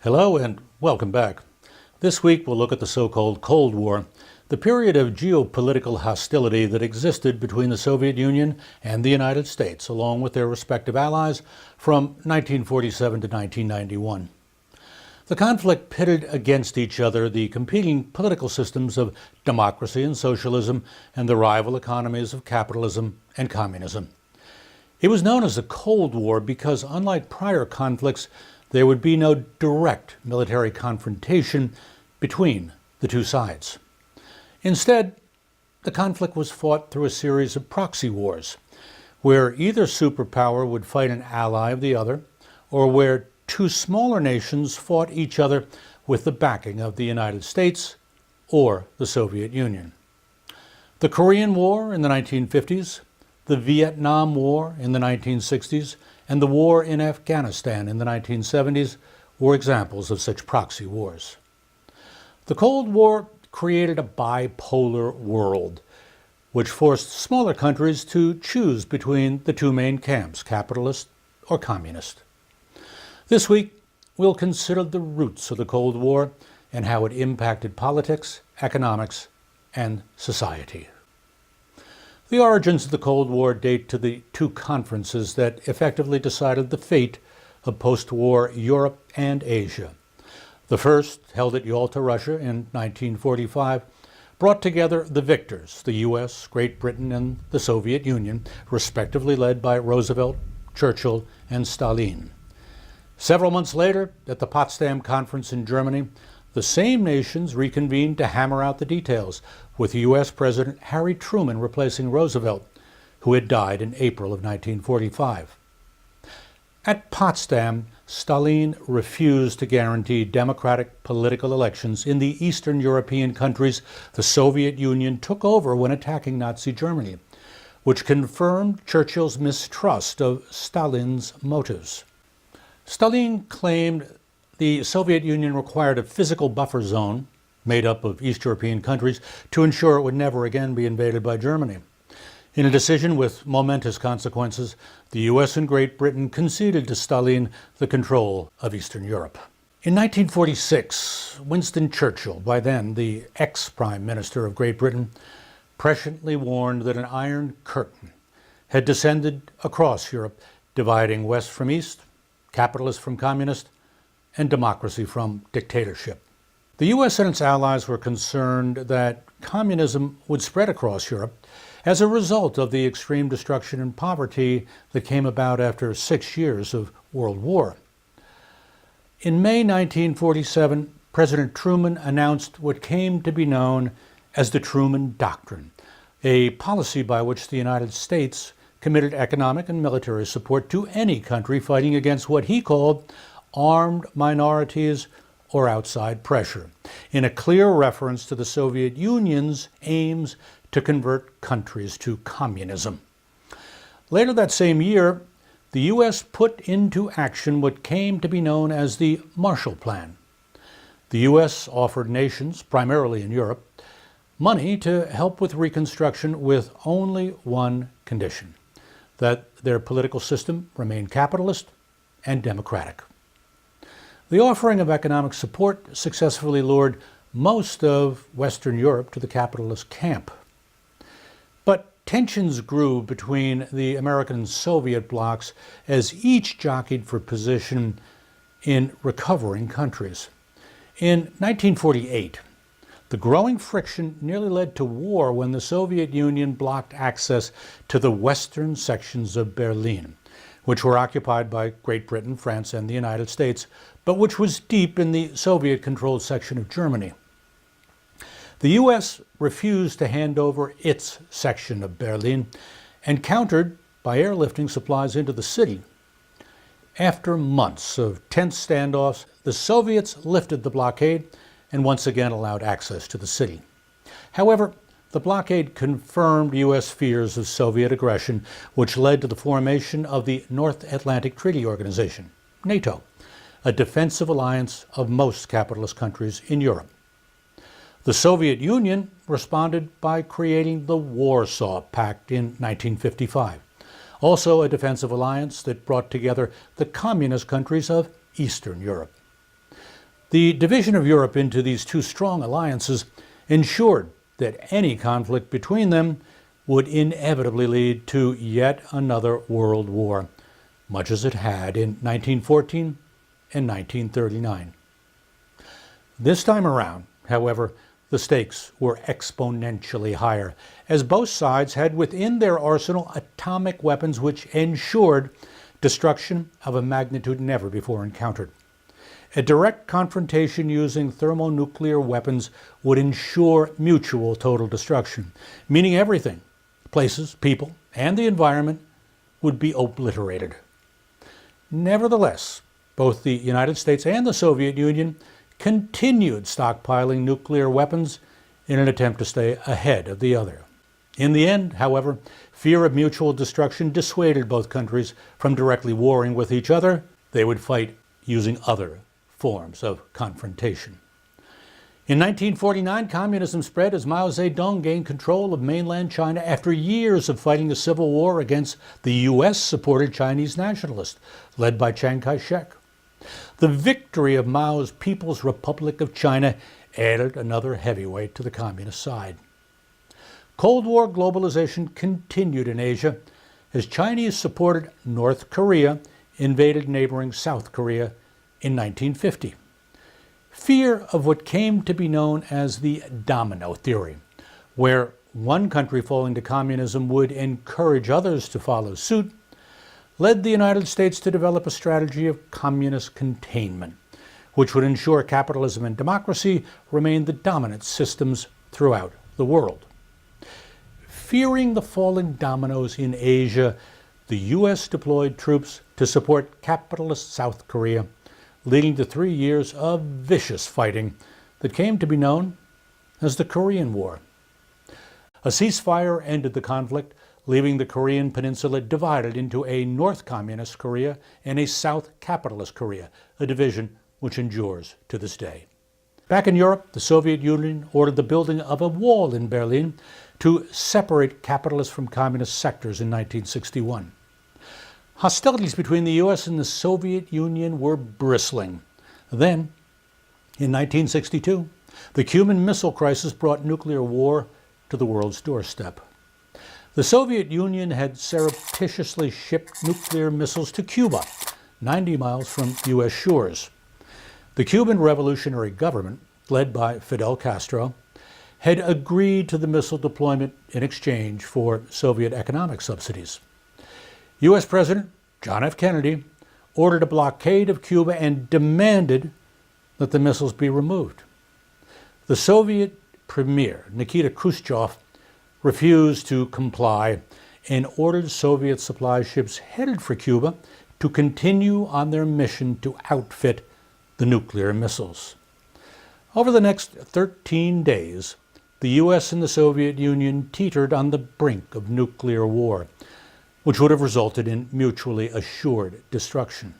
Hello and welcome back. This week we'll look at the so-called Cold War, the period of geopolitical hostility that existed between the Soviet Union and the United States, along with their respective allies, from 1947 to 1991. The conflict pitted against each other the competing political systems of democracy and socialism and the rival economies of capitalism and communism. It was known as the Cold War because, unlike prior conflicts, there would be no direct military confrontation between the two sides. Instead, the conflict was fought through a series of proxy wars, where either superpower would fight an ally of the other, or where two smaller nations fought each other with the backing of the United States or the Soviet Union. The Korean War in the 1950s, the Vietnam War in the 1960s, and the war in Afghanistan in the 1970s were examples of such proxy wars. The Cold War created a bipolar world, which forced smaller countries to choose between the two main camps, capitalist or communist. This week, we'll consider the roots of the Cold War and how it impacted politics, economics, and society. The origins of the Cold War date to the two conferences that effectively decided the fate of post-war Europe and Asia. The first, held at Yalta, Russia in 1945, brought together the victors, the U.S., Great Britain, and the Soviet Union, respectively led by Roosevelt, Churchill, and Stalin. Several months later, at the Potsdam Conference in Germany, the same nations reconvened to hammer out the details, with U.S. President Harry Truman replacing Roosevelt, who had died in April of 1945. At Potsdam, Stalin refused to guarantee democratic political elections in the Eastern European countries the Soviet Union took over when attacking Nazi Germany, which confirmed Churchill's mistrust of Stalin's motives. Stalin claimed the Soviet Union required a physical buffer zone made up of East European countries to ensure it would never again be invaded by Germany. In a decision with momentous consequences, the U.S. and Great Britain conceded to Stalin the control of Eastern Europe. In 1946, Winston Churchill, by then the ex-Prime Minister of Great Britain, presciently warned that an Iron Curtain had descended across Europe, dividing West from East, capitalist from communist, and democracy from dictatorship. The U.S. and its allies were concerned that communism would spread across Europe as a result of the extreme destruction and poverty that came about after 6 years of World War. In May 1947, President Truman announced what came to be known as the Truman Doctrine, a policy by which the United States committed economic and military support to any country fighting against what he called armed minorities or outside pressure, in a clear reference to the Soviet Union's aims to convert countries to communism. Later that same year, the U.S. put into action what came to be known as the Marshall Plan. The U.S. offered nations, primarily in Europe, money to help with reconstruction with only one condition: that their political system remain capitalist and democratic. The offering of economic support successfully lured most of Western Europe to the capitalist camp. But tensions grew between the American and Soviet blocs as each jockeyed for position in recovering countries. In 1948, the growing friction nearly led to war when the Soviet Union blocked access to the western sections of Berlin, which were occupied by Great Britain, France, and the United States, but which was deep in the Soviet-controlled section of Germany. The U.S. refused to hand over its section of Berlin and countered by airlifting supplies into the city. After months of tense standoffs, the Soviets lifted the blockade and once again allowed access to the city. However, the blockade confirmed U.S. fears of Soviet aggression, which led to the formation of the North Atlantic Treaty Organization, NATO, a defensive alliance of most capitalist countries in Europe. The Soviet Union responded by creating the Warsaw Pact in 1955, also a defensive alliance that brought together the communist countries of Eastern Europe. The division of Europe into these two strong alliances ensured that any conflict between them would inevitably lead to yet another world war, much as it had in 1914 and 1939. This time around, however, the stakes were exponentially higher, as both sides had within their arsenal atomic weapons which ensured destruction of a magnitude never before encountered. A direct confrontation using thermonuclear weapons would ensure mutual total destruction, meaning everything, places, people, and the environment, would be obliterated. Nevertheless, both the United States and the Soviet Union continued stockpiling nuclear weapons in an attempt to stay ahead of the other. In the end, however, fear of mutual destruction dissuaded both countries from directly warring with each other. They would fight using other forms of confrontation. In 1949, communism spread as Mao Zedong gained control of mainland China after years of fighting a civil war against the U.S.-supported Chinese nationalists, led by Chiang Kai-shek. The victory of Mao's People's Republic of China added another heavyweight to the communist side. Cold War globalization continued in Asia as Chinese-supported North Korea invaded neighboring South Korea in 1950. Fear of what came to be known as the domino theory, where one country falling to communism would encourage others to follow suit, led the United States to develop a strategy of communist containment, which would ensure capitalism and democracy remained the dominant systems throughout the world. Fearing the falling dominoes in Asia, the U.S. deployed troops to support capitalist South Korea, leading to 3 years of vicious fighting that came to be known as the Korean War. A ceasefire ended the conflict, leaving the Korean peninsula divided into a North Communist Korea and a South Capitalist Korea, a division which endures to this day. Back in Europe, the Soviet Union ordered the building of a wall in Berlin to separate capitalist from communist sectors in 1961. Hostilities between the U.S. and the Soviet Union were bristling. Then, in 1962, the Cuban Missile Crisis brought nuclear war to the world's doorstep. The Soviet Union had surreptitiously shipped nuclear missiles to Cuba, 90 miles from U.S. shores. The Cuban Revolutionary Government, led by Fidel Castro, had agreed to the missile deployment in exchange for Soviet economic subsidies. U.S. President John F. Kennedy ordered a blockade of Cuba and demanded that the missiles be removed. The Soviet Premier, Nikita Khrushchev, refused to comply and ordered Soviet supply ships headed for Cuba to continue on their mission to outfit the nuclear missiles. Over the next 13 days, the U.S. and the Soviet Union teetered on the brink of nuclear war, which would have resulted in mutually assured destruction.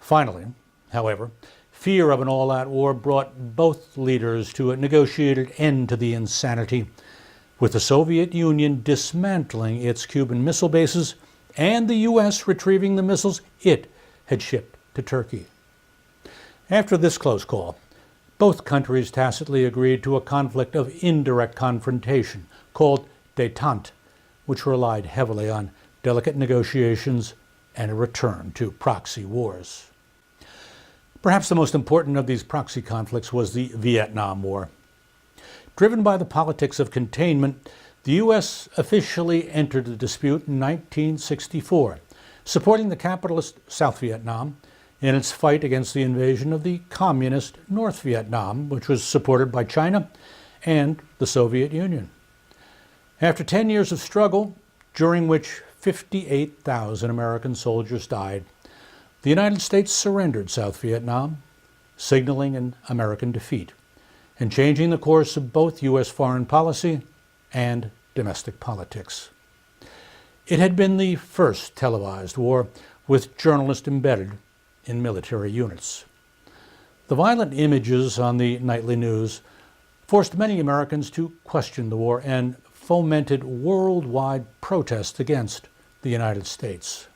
Finally, however, fear of an all-out war brought both leaders to a negotiated end to the insanity, with the Soviet Union dismantling its Cuban missile bases and the U.S. retrieving the missiles it had shipped to Turkey. After this close call, both countries tacitly agreed to a conflict of indirect confrontation called détente, which relied heavily on delicate negotiations and a return to proxy wars. Perhaps the most important of these proxy conflicts was the Vietnam War. Driven by the politics of containment, the U.S. officially entered the dispute in 1964, supporting the capitalist South Vietnam in its fight against the invasion of the communist North Vietnam, which was supported by China and the Soviet Union. After 10 years of struggle, during which 58,000 American soldiers died, the United States surrendered South Vietnam, signaling an American defeat and changing the course of both U.S. foreign policy and domestic politics. It had been the first televised war with journalists embedded in military units. The violent images on the nightly news forced many Americans to question the war and fomented worldwide protest against the United States.